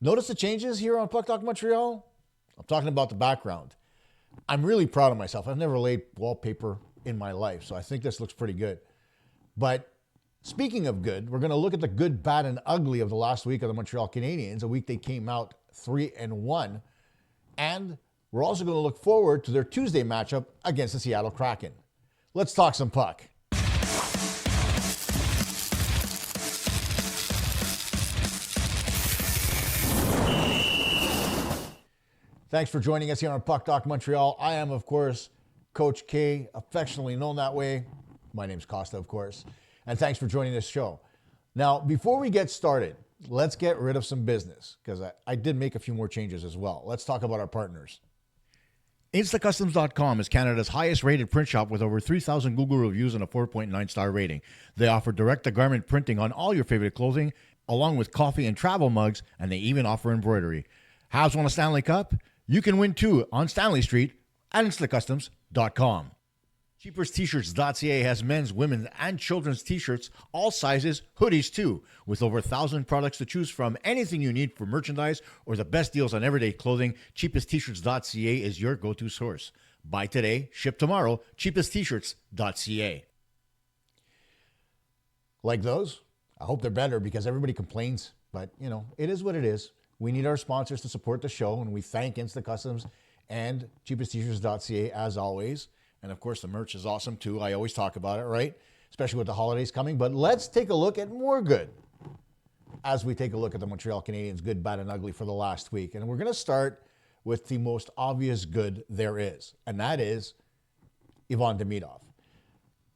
Notice the changes here on PuckTalk Montreal? I'm talking about the background. I'm really proud of myself. I've never laid wallpaper in my life, so I think this looks pretty good. But speaking of good, we're going to look at the good, bad, and ugly of the last week of the Montreal Canadiens, a week they came out 3-1. And we're also going to look forward to their Tuesday matchup against the Seattle Kraken. Let's talk some puck. Thanks for joining us here on PuckTalk Montreal. I am, of course, Coach K, affectionately known that way. My name's Kosta, of course. And thanks for joining this show. Now, before we get started, let's get rid of some business, because I did make a few more changes as well. Let's talk about our partners. InstaCustoms.com is Canada's highest rated print shop with over 3,000 Google reviews and a 4.9 star rating. They offer direct-to-garment printing on all your favorite clothing, along with coffee and travel mugs, and they even offer embroidery. Habs won a Stanley Cup? You can win too on Stanley Street at InstaCustoms.com. CheapersTshirts.ca has men's, women's, and children's t-shirts, all sizes, hoodies too. With over 1,000 products to choose from, anything you need for merchandise or the best deals on everyday clothing, CheapestTshirts.ca is your go-to source. Buy today, ship tomorrow, CheapestTshirts.ca. Like those? I hope they're better because everybody complains, but it is what it is. We need our sponsors to support the show, and we thank InstaCustoms and CheapestTshirts.ca as always. And of course, the merch is awesome too. I always talk about it, right? Especially with the holidays coming. But let's take a look at more good as we take a look at the Montreal Canadiens' good, bad, and ugly for the last week. And we're going to start with the most obvious good there is, and that is Ivan Demidov.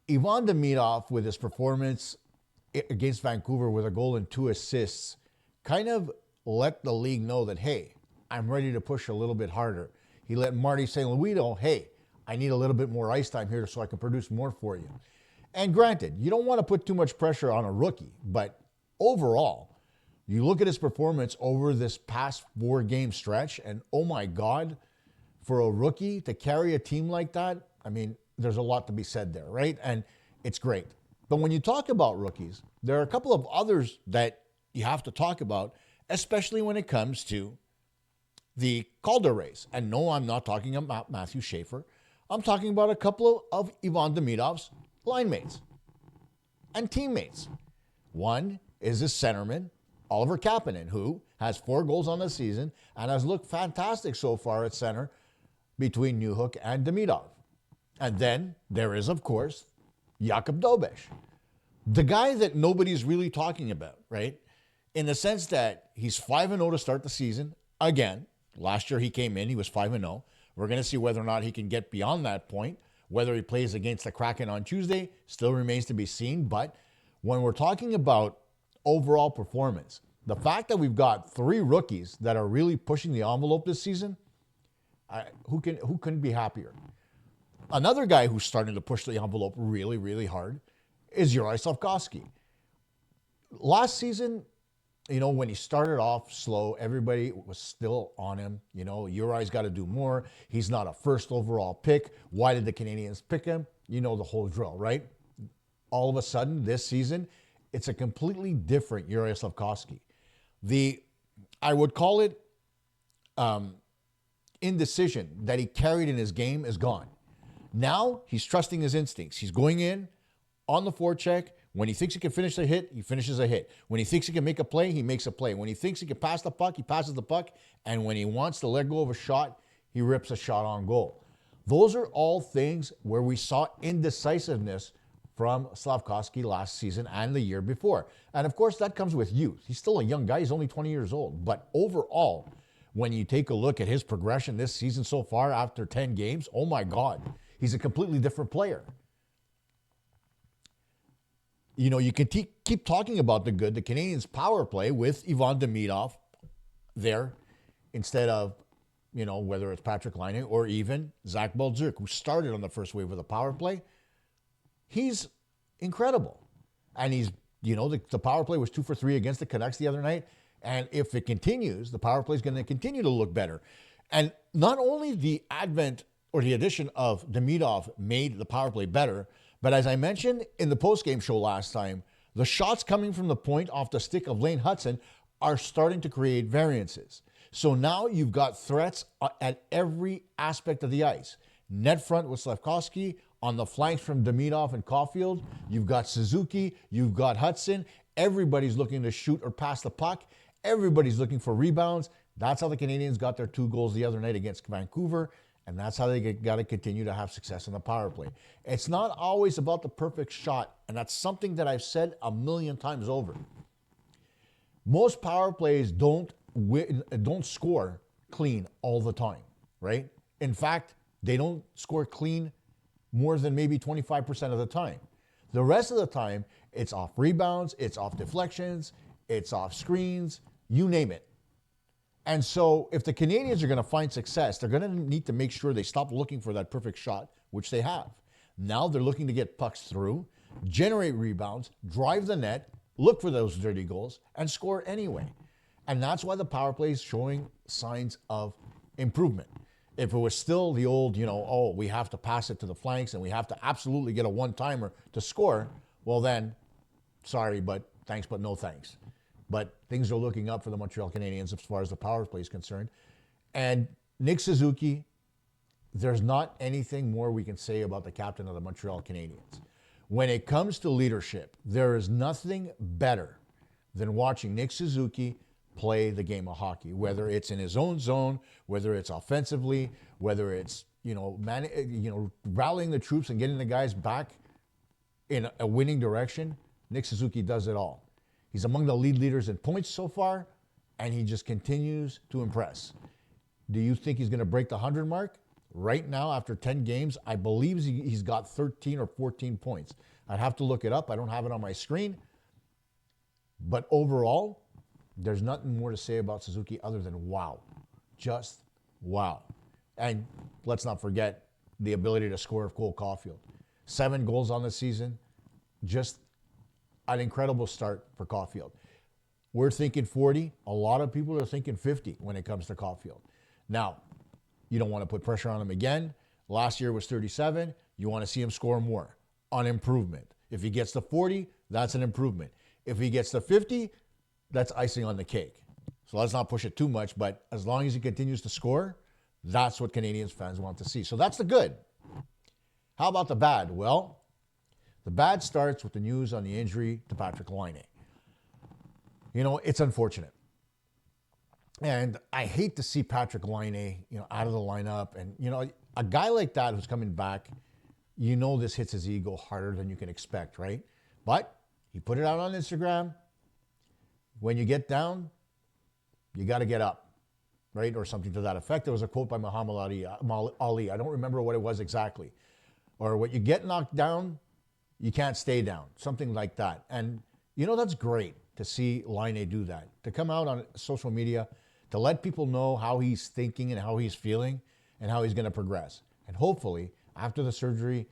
Ivan Demidov, with his performance against Vancouver with a goal and 2 assists, kind of let the league know that, hey, I'm ready to push a little bit harder. He let Marty St. Louis know, hey, I need a little bit more ice time here so I can produce more for you. And granted, you don't want to put too much pressure on a rookie, but overall, you look at his performance over this past 4-game stretch, and oh my God, for a rookie to carry a team like that, I mean, there's a lot to be said there, right? And it's great. But when you talk about rookies, there are a couple of others that you have to talk about, especially when it comes to the Calder race. And no, I'm not talking about Matthew Schaefer. I'm talking about a couple of Ivan Demidov's line mates and teammates. One is his centerman, Oliver Kapanen, who has 4 goals on the season and has looked fantastic so far at center between Newhook and Demidov. And then there is, of course, Jakub Dobeš, the guy that nobody's really talking about, right? In the sense that he's 5-0 to start the season. Again, last year he came in, he was 5-0. We're going to see whether or not he can get beyond that point. Whether he plays against the Kraken on Tuesday still remains to be seen. But when we're talking about overall performance, the fact that we've got 3 rookies that are really pushing the envelope this season, who couldn't be happier? Another guy who's starting to push the envelope really, really hard is Juraj Slafkovsky. Last season, when he started off slow, everybody was still on him. Juraj's got to do more. He's not a first overall pick. Why did the Canadiens pick him? The whole drill, right? All of a sudden, this season, it's a completely different Juraj Slafkovsky. I would call it indecision that he carried in his game is gone. Now, he's trusting his instincts. He's going in on the forecheck. When he thinks he can finish a hit, he finishes a hit. When he thinks he can make a play, he makes a play. When he thinks he can pass the puck, he passes the puck. And when he wants to let go of a shot, he rips a shot on goal. Those are all things where we saw indecisiveness from Slafkovsky last season and the year before. And of course, that comes with youth. He's still a young guy. He's only 20 years old. But overall, when you take a look at his progression this season so far after 10 games, oh my God, he's a completely different player. You can keep talking about the good. The Canadiens' power play with Ivan Demidov there instead of, whether it's Patrick Laine or even Zach Baldzirk, who started on the first wave of the power play. He's incredible. And he's, the power play was 2 for 3 against the Canucks the other night. And if it continues, the power play is going to continue to look better. And not only the advent or the addition of Demidov made the power play better, but as I mentioned in the postgame show last time, the shots coming from the point off the stick of Lane Hudson are starting to create variances. So now you've got threats at every aspect of the ice. Net front with Slafkovsky, on the flanks from Demidov and Caufield. You've got Suzuki, you've got Hudson. Everybody's looking to shoot or pass the puck. Everybody's looking for rebounds. That's how the Canadiens got their 2 goals the other night against Vancouver, and that's how they got to continue to have success in the power play. It's not always about the perfect shot, and that's something that I've said a million times over. Most power plays don't score clean all the time, right? In fact, they don't score clean more than maybe 25% of the time. The rest of the time, it's off rebounds, it's off deflections, it's off screens, you name it. And so if the Canadiens are going to find success, they're going to need to make sure they stop looking for that perfect shot, which they have. Now they're looking to get pucks through, generate rebounds, drive the net, look for those dirty goals, and score anyway. And that's why the power play is showing signs of improvement. If it was still the old, we have to pass it to the flanks and we have to absolutely get a one-timer to score, well then, sorry, but thanks, but no thanks. But things are looking up for the Montreal Canadiens as far as the power play is concerned. And Nick Suzuki, there's not anything more we can say about the captain of the Montreal Canadiens. When it comes to leadership, there is nothing better than watching Nick Suzuki play the game of hockey, whether it's in his own zone, whether it's offensively, whether it's, rallying the troops and getting the guys back in a winning direction. Nick Suzuki does it all. He's among the lead leaders in points so far, and he just continues to impress. Do you think he's going to break the 100 mark? Right now, after 10 games, I believe he's got 13 or 14 points. I'd have to look it up. I don't have it on my screen. But overall, there's nothing more to say about Suzuki other than wow. Just wow. And let's not forget the ability to score of Cole Caufield. 7 goals on the season. Just an incredible start for Caufield. We're thinking 40. A lot of people are thinking 50 when it comes to Caufield. Now, you don't want to put pressure on him again. Last year was 37. You want to see him score more. An improvement. If he gets to 40, that's an improvement. If he gets to 50, that's icing on the cake. So let's not push it too much, but as long as he continues to score, that's what Canadiens fans want to see. So that's the good. How about the bad? Well, the bad starts with the news on the injury to Patrik Laine. It's unfortunate. And I hate to see Patrik Laine, out of the lineup. And, a guy like that who's coming back, this hits his ego harder than you can expect, right? But he put it out on Instagram. When you get down, you got to get up, right? Or something to that effect. There was a quote by Muhammad Ali. I don't remember what it was exactly. Or when you get knocked down, you can't stay down. Something like that. And, that's great to see Laine do that. To come out on social media, to let people know how he's thinking and how he's feeling and how he's going to progress. And hopefully, after the surgery,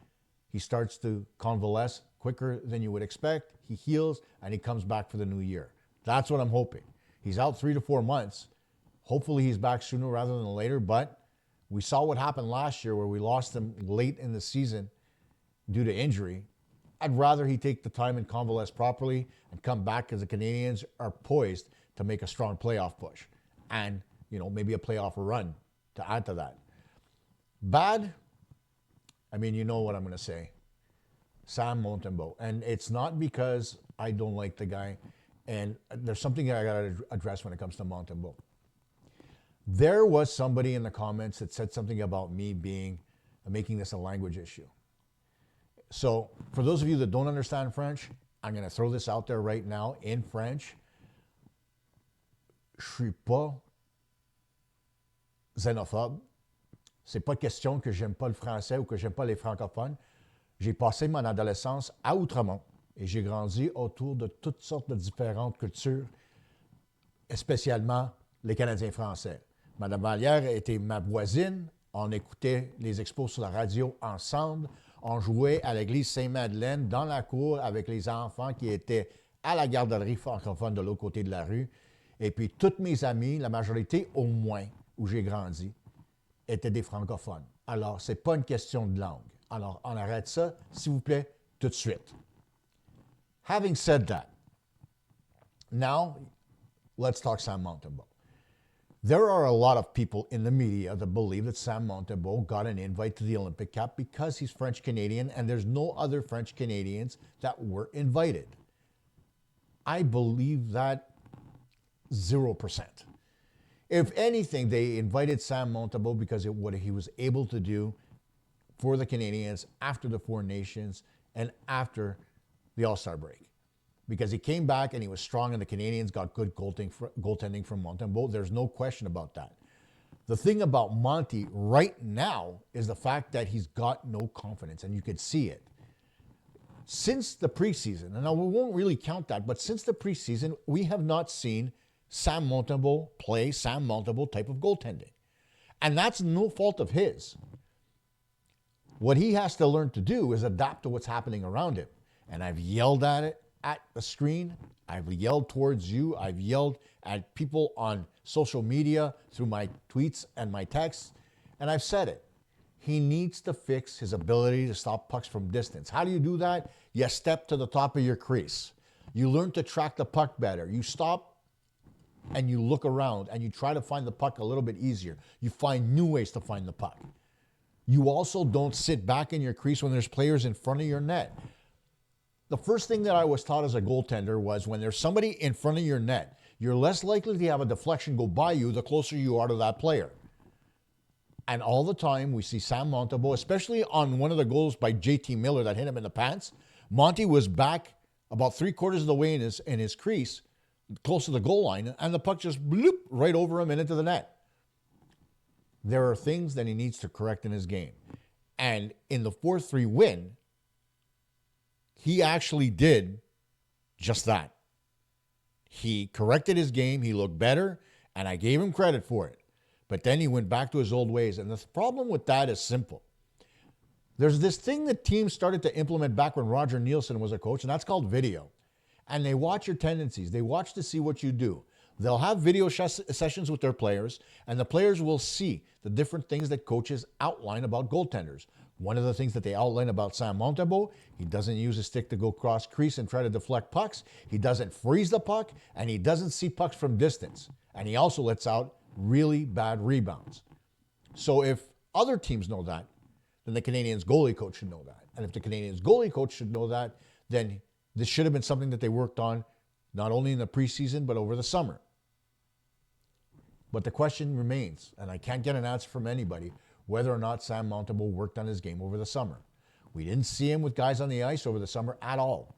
he starts to convalesce quicker than you would expect. He heals and he comes back for the new year. That's what I'm hoping. He's out 3 to 4 months. Hopefully he's back sooner rather than later, but we saw what happened last year where we lost him late in the season due to injury. I'd rather he take the time and convalesce properly and come back because the Canadiens are poised to make a strong playoff push and, maybe a playoff run to add to that. Bad, you know what I'm going to say. Sam Montembeault. And it's not because I don't like the guy. And there's something I got to address when it comes to Montembeault. There was somebody in the comments that said something about me making this a language issue. So for those of you that don't understand French, I'm going to throw this out there right now in French. Je suis pas xénophobe. C'est pas question que j'aime pas le français ou que j'aime pas les francophones. J'ai passé mon adolescence à Outremont. Et j'ai grandi autour de toutes sortes de différentes cultures, spécialement les Canadiens français. Madame Vallière était ma voisine. On écoutait les expos sur la radio ensemble. On jouait à l'église Saint-Madeleine dans la cour avec les enfants qui étaient à la garderie francophone de l'autre côté de la rue. Et puis, toutes mes amies, la majorité au moins, où j'ai grandi, étaient des francophones. Alors, ce n'est pas une question de langue. Alors, on arrête ça, s'il vous plaît, tout de suite. Having said that, now let's talk Sam Montembeault. There are a lot of people in the media that believe that Sam Montembeault got an invite to the Olympic Cup because he's French Canadian and there's no other French Canadians that were invited. I believe that 0%. If anything, they invited Sam Montembeault because of what he was able to do for the Canadiens after the Four Nations and after the All-Star break. Because he came back and he was strong and the Canadiens got good goaltending from Montembeault. There's no question about that. The thing about Monty right now is the fact that he's got no confidence, and you could see it. Since the preseason, and now we won't really count that, but since the preseason, we have not seen Sam Montembeault play Sam Montembeault type of goaltending. And that's no fault of his. What he has to learn to do is adapt to what's happening around him. And I've yelled at it at the screen. I've yelled towards you. I've yelled at people on social media through my tweets and my texts. And I've said it. He needs to fix his ability to stop pucks from distance. How do you do that? You step to the top of your crease. You learn to track the puck better. You stop and you look around and you try to find the puck a little bit easier. You find new ways to find the puck. You also don't sit back in your crease when there's players in front of your net. The first thing that I was taught as a goaltender was when there's somebody in front of your net, you're less likely to have a deflection go by you the closer you are to that player. And all the time we see Sam Montembeault, especially on one of the goals by JT Miller that hit him in the pants. Monty was back about 3/4 of the way in his crease, close to the goal line, and the puck just bloop right over him and into the net. There are things that he needs to correct in his game. And in the 4-3 win, he actually did just that. He corrected his game. He looked better, and I gave him credit for it. But then he went back to his old ways. And the problem with that is simple. There's this thing that teams started to implement back when Roger Nielsen was a coach, and that's called video. And they watch your tendencies. They watch to see what you do. They'll have video sessions with their players, and the players will see the different things that coaches outline about goaltenders. One of the things that they outline about Sam Montembeault, he doesn't use his stick to go cross crease and try to deflect pucks. He doesn't freeze the puck, and he doesn't see pucks from distance. And he also lets out really bad rebounds. So if other teams know that, then the Canadiens goalie coach should know that. And if the Canadiens goalie coach should know that, then this should have been something that they worked on not only in the preseason, but over the summer. But the question remains, and I can't get an answer from anybody, whether or not Sam Montembeault worked on his game over the summer. We didn't see him with guys on the ice over the summer at all.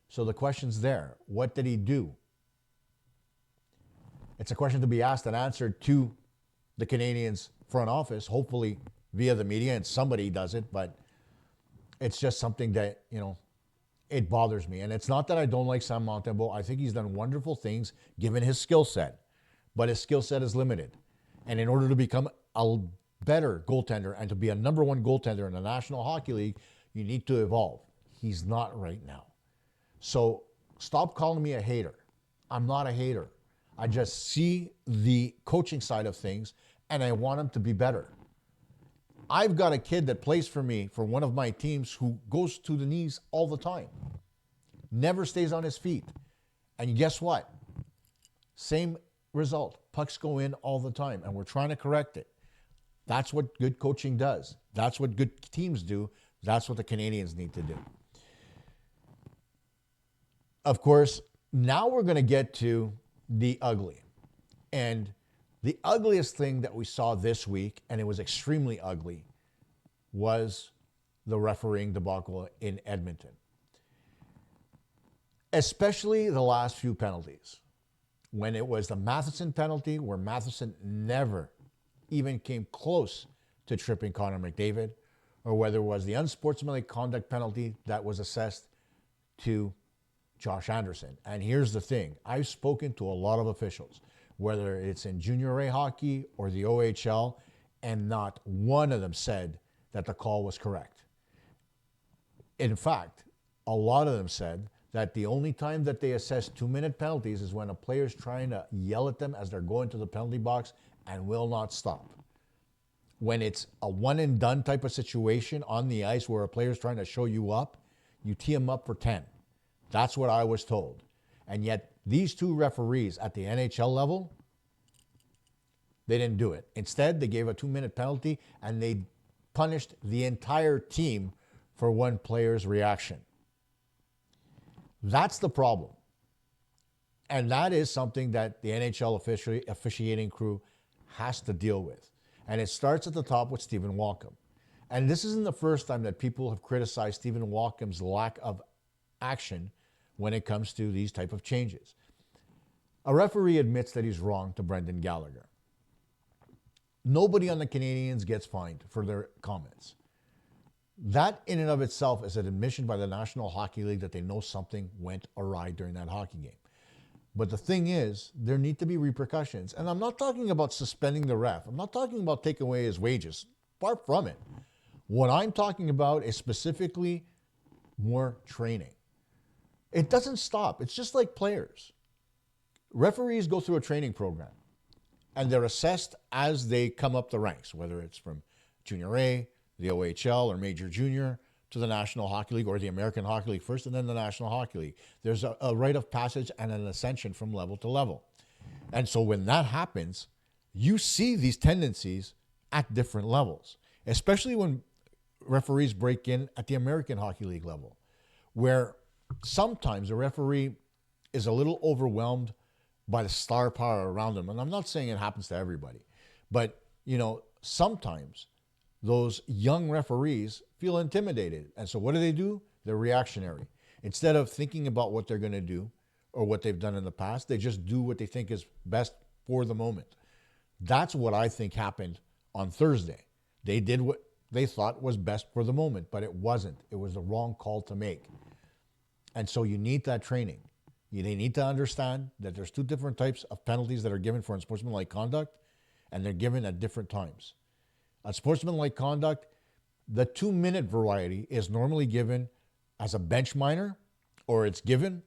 So the question's there. What did he do? It's a question to be asked and answered to the Canadiens front office, hopefully via the media, and somebody does it, but it's just something that, it bothers me. And it's not that I don't like Sam Montembeault. I think he's done wonderful things given his skill set, but his skill set is limited. And in order to become a better goaltender and to be a number one goaltender in the National Hockey League, you need to evolve. He's not right now. So stop calling me a hater. I'm not a hater. I just see the coaching side of things and I want him to be better. I've got a kid that plays for me for one of my teams who goes to the knees all the time. Never stays on his feet. And guess what? Same result. Pucks go in all the time and we're trying to correct it. That's what good coaching does. That's what good teams do. That's what the Canadiens need to do. Of course, now we're going to get to the ugly. And the ugliest thing that we saw this week, and it was extremely ugly, was the refereeing debacle in Edmonton. Especially the last few penalties. When it was the Matheson penalty, where Matheson never even came close to tripping Connor McDavid, or whether it was the unsportsmanlike conduct penalty that was assessed to Josh Anderson. And here's the thing. I've spoken to a lot of officials, whether it's in Junior A hockey or the OHL, and not one of them said that the call was correct. In fact, a lot of them said that the only time that they assess 2-minute penalties is when a player's trying to yell at them as they're going to the penalty box and will not stop. When it's a one and done type of situation on the ice where a player's trying to show you up, you tee him up for 10. That's what I was told. And yet these two referees at the NHL level, they didn't do it. Instead, they gave a 2-minute penalty and they punished the entire team for one player's reaction. That's the problem. And that is something that the NHL officiating crew has to deal with. And it starts at the top with Stephen Walkom. And this isn't the first time that people have criticized Stephen Walkom's lack of action when it comes to these type of changes. A referee admits that he's wrong to Brendan Gallagher. Nobody on the Canadiens gets fined for their comments. That in and of itself is an admission by the National Hockey League that they know something went awry during that hockey game. But the thing is, there need to be repercussions. And I'm not talking about suspending the ref. I'm not talking about taking away his wages. Far from it. What I'm talking about is specifically more training. It doesn't stop. It's just like players. Referees go through a training program, and they're assessed as they come up the ranks, whether it's from Junior A, the OHL, or Major Junior, to the National Hockey League or the American Hockey League first, and then the National Hockey League. There's a rite of passage and an ascension from level to level. And so when that happens, you see these tendencies at different levels, especially when referees break in at the American Hockey League level, where sometimes a referee is a little overwhelmed by the star power around them. And I'm not saying it happens to everybody, but, sometimes those young referees feel intimidated. And so what do? They're reactionary. Instead of thinking about what they're going to do or what they've done in the past, they just do what they think is best for the moment. That's what I think happened on Thursday. They did what they thought was best for the moment, but it wasn't. It was the wrong call to make. And so you need that training. They need to understand that there's two different types of penalties that are given for unsportsmanlike conduct, and they're given at different times. Unsportsmanlike conduct, the 2-minute variety is normally given as a bench minor, or it's given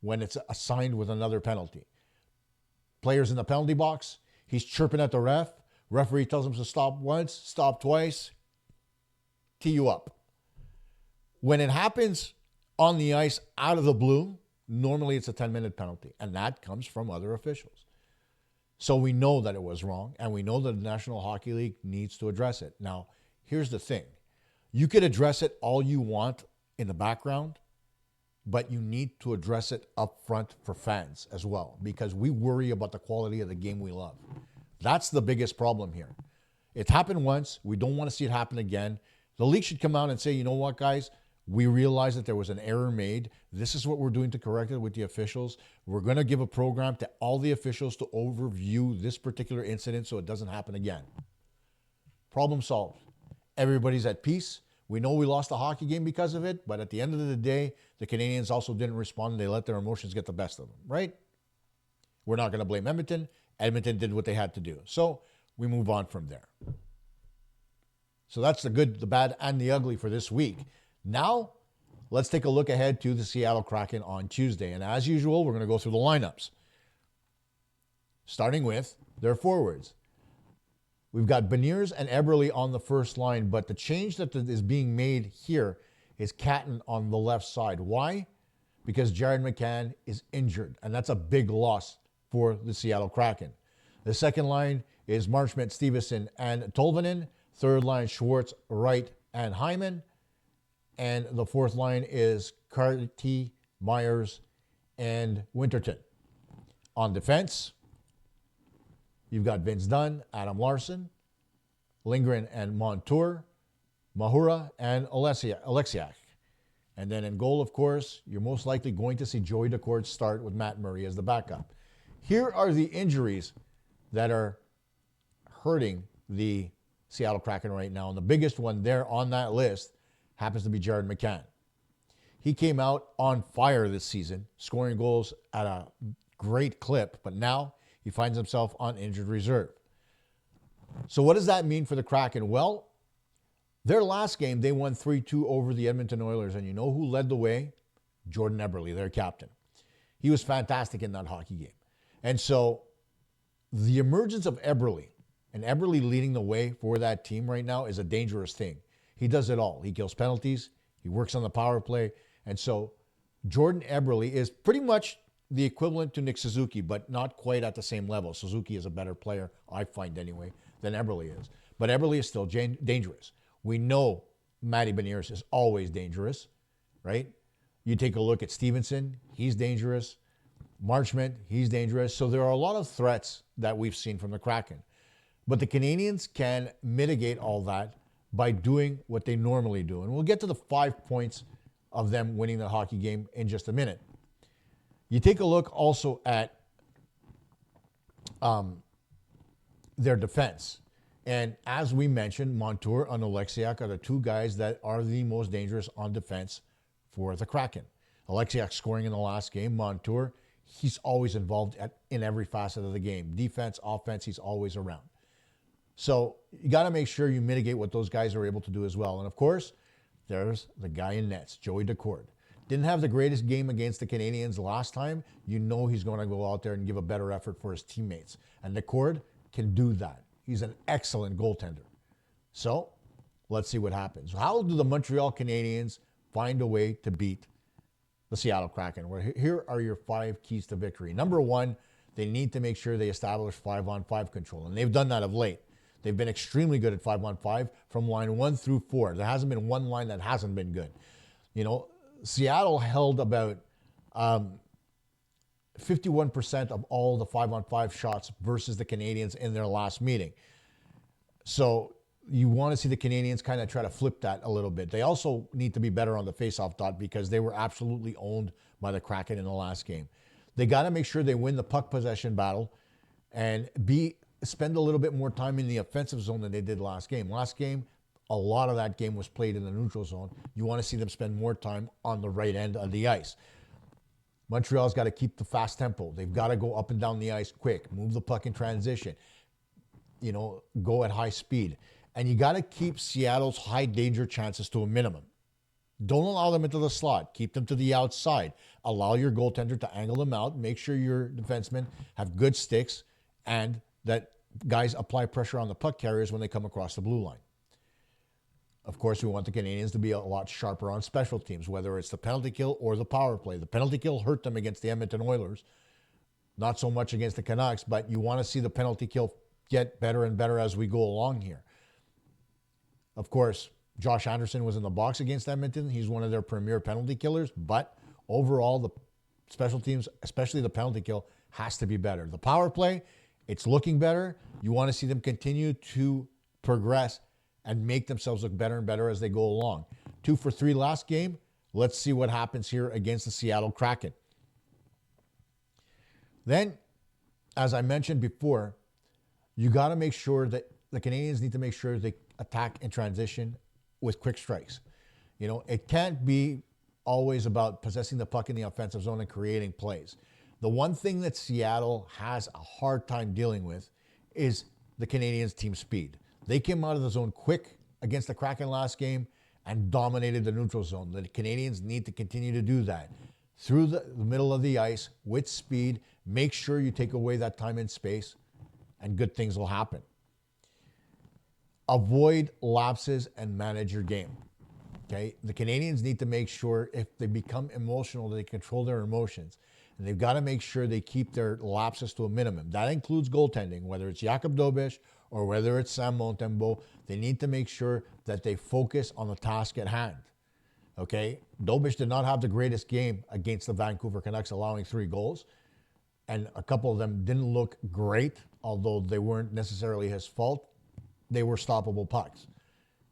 when it's assigned with another penalty. Players in the penalty box, he's chirping at the ref. Referee tells him to stop once, stop twice, tee you up. When it happens on the ice out of the blue, normally it's a 10-minute penalty, and that comes from other officials. So we know that it was wrong, and we know that the National Hockey League needs to address it. Now, here's the thing. You could address it all you want in the background, but you need to address it up front for fans as well, because we worry about the quality of the game we love. That's the biggest problem here. It happened once. We don't want to see it happen again. The league should come out and say, you know what, guys? We realize that there was an error made. This is what we're doing to correct it with the officials. We're going to give a program to all the officials to overview this particular incident so it doesn't happen again. Problem solved. Everybody's at peace. We know we lost the hockey game because of it, but at the end of the day, the Canadiens also didn't respond and they let their emotions get the best of them, right? We're not going to blame Edmonton. Edmonton did what they had to do. So we move on from there. So that's the good, the bad, and the ugly for this week. Now, let's take a look ahead to the Seattle Kraken on Tuesday. And as usual, we're going to go through the lineups, starting with their forwards. We've got Beniers and Ebelre on the first line, but the change that is being made here is Catton on the left side. Why? Because Jared McCann is injured, and that's a big loss for the Seattle Kraken. The second line is Marchment, Stevenson, and Tolvanen. Third line, Schwartz, Wright, and Hyman. And the fourth line is Carty, Myers, and Winterton. On defense, you've got Vince Dunn, Adam Larson, Lindgren and Montour, Mahura, and Alexiak. And then in goal, of course, you're most likely going to see Joey Daccord start with Matt Murray as the backup. Here are the injuries that are hurting the Seattle Kraken right now. And the biggest one there on that list happens to be Jared McCann. He came out on fire this season, scoring goals at a great clip, but now he finds himself on injured reserve. So what does that mean for the Kraken? Well, their last game, they won 3-2 over the Edmonton Oilers, and you know who led the way? Jordan Ebelre, their captain. He was fantastic in that hockey game. And so the emergence of Ebelre, and Ebelre leading the way for that team right now, is a dangerous thing. He does it all. He kills penalties. He works on the power play. And so Jordan Ebelre is pretty much the equivalent to Nick Suzuki, but not quite at the same level. Suzuki is a better player, I find anyway, than Ebelre is. But Ebelre is still dangerous. We know Matty Beniers is always dangerous, right? You take a look at Stevenson, he's dangerous. Marchment, he's dangerous. So there are a lot of threats that we've seen from the Kraken. But the Canadiens can mitigate all that by doing what they normally do. And we'll get to the 5 points of them winning the hockey game in just a minute. You take a look also at their defense. And as we mentioned, Montour and Oleksiak are the two guys that are the most dangerous on defense for the Kraken. Oleksiak scoring in the last game. Montour, he's always involved in every facet of the game. Defense, offense, he's always around. So you got to make sure you mitigate what those guys are able to do as well. And of course, there's the guy in nets, Joey Daccord. Didn't have the greatest game against the Canadiens last time. You know he's going to go out there and give a better effort for his teammates. And Daccord can do that. He's an excellent goaltender. So let's see what happens. How do the Montreal Canadiens find a way to beat the Seattle Kraken? Well, here are your 5 keys to victory. Number 1, they need to make sure they establish 5-on-5 control. And they've done that of late. They've been extremely good at 5-on-5 from line 1 through 4. There hasn't been one line that hasn't been good. You know, Seattle held about 51% of all the 5-on-5 shots versus the Canadiens in their last meeting. So you want to see the Canadiens kind of try to flip that a little bit. They also need to be better on the faceoff dot because they were absolutely owned by the Kraken in the last game. They got to make sure they win the puck possession battle and spend a little bit more time in the offensive zone than they did last game. Last game, a lot of that game was played in the neutral zone. You want to see them spend more time on the right end of the ice. Montreal's got to keep the fast tempo. They've got to go up and down the ice quick, move the puck in transition, go at high speed. And you got to keep Seattle's high danger chances to a minimum. Don't allow them into the slot. Keep them to the outside. Allow your goaltender to angle them out. Make sure your defensemen have good sticks and that guys apply pressure on the puck carriers when they come across the blue line. Of course, we want the Canadiens to be a lot sharper on special teams, whether it's the penalty kill or the power play. The penalty kill hurt them against the Edmonton Oilers. Not so much against the Canucks, but you want to see the penalty kill get better and better as we go along here. Of course, Josh Anderson was in the box against Edmonton. He's one of their premier penalty killers, but overall, the special teams, especially the penalty kill, has to be better. The power play, it's looking better. You want to see them continue to progress and make themselves look better and better as they go along. 2 for 3 last game. Let's see what happens here against the Seattle Kraken. Then, as I mentioned before, you got to make sure that the Canadiens need to make sure they attack in transition with quick strikes. It can't be always about possessing the puck in the offensive zone and creating plays. The one thing that Seattle has a hard time dealing with is the Canadiens' team speed. They came out of the zone quick against the Kraken last game and dominated the neutral zone. The Canadiens need to continue to do that through the middle of the ice with speed. Make sure you take away that time and space, and good things will happen. Avoid lapses and manage your game. Okay? The Canadiens need to make sure if they become emotional, they control their emotions. And they've got to make sure they keep their lapses to a minimum. That includes goaltending, whether it's Jakub Dobeš or whether it's Sam Montembeault. They need to make sure that they focus on the task at hand. Okay? Dobeš did not have the greatest game against the Vancouver Canucks, allowing 3 goals. And a couple of them didn't look great, although they weren't necessarily his fault. They were stoppable pucks.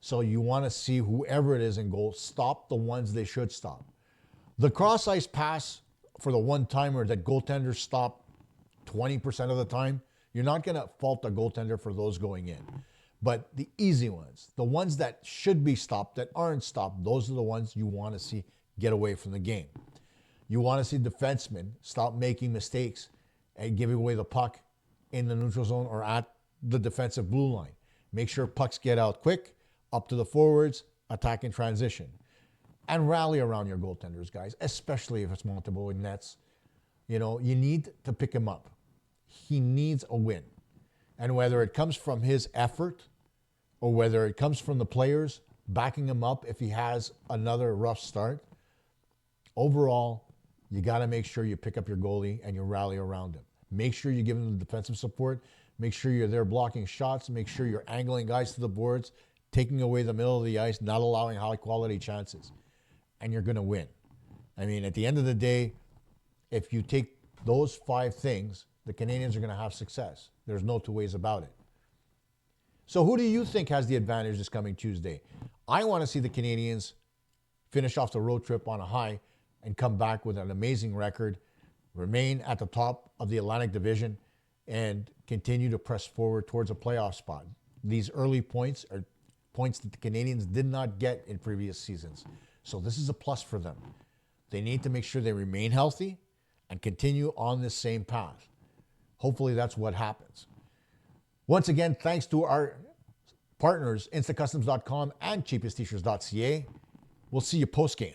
So you want to see whoever it is in goal stop the ones they should stop. The cross-ice pass for the one-timer that goaltenders stop 20% of the time, you're not going to fault the goaltender for those going in. But the easy ones, the ones that should be stopped, that aren't stopped, those are the ones you want to see get away from the game. You want to see defensemen stop making mistakes and giving away the puck in the neutral zone or at the defensive blue line. Make sure pucks get out quick, up to the forwards, attack in transition. And rally around your goaltenders, guys, especially if it's Montembeault in nets. You need to pick him up. He needs a win. And whether it comes from his effort or whether it comes from the players backing him up if he has another rough start, overall, you got to make sure you pick up your goalie and you rally around him. Make sure you give him the defensive support. Make sure you're there blocking shots. Make sure you're angling guys to the boards, taking away the middle of the ice, not allowing high-quality chances. And you're going to win. I mean, at the end of the day, if you take those 5 things, the Canadiens are going to have success. There's no two ways about it. So who do you think has the advantage this coming Tuesday? I want to see the Canadiens finish off the road trip on a high and come back with an amazing record, remain at the top of the Atlantic Division, and continue to press forward towards a playoff spot. These early points are points that the Canadiens did not get in previous seasons. So this is a plus for them. They need to make sure they remain healthy and continue on this same path. Hopefully that's what happens. Once again, thanks to our partners, instacustoms.com and cheapesttshirts.ca. We'll see you post-game.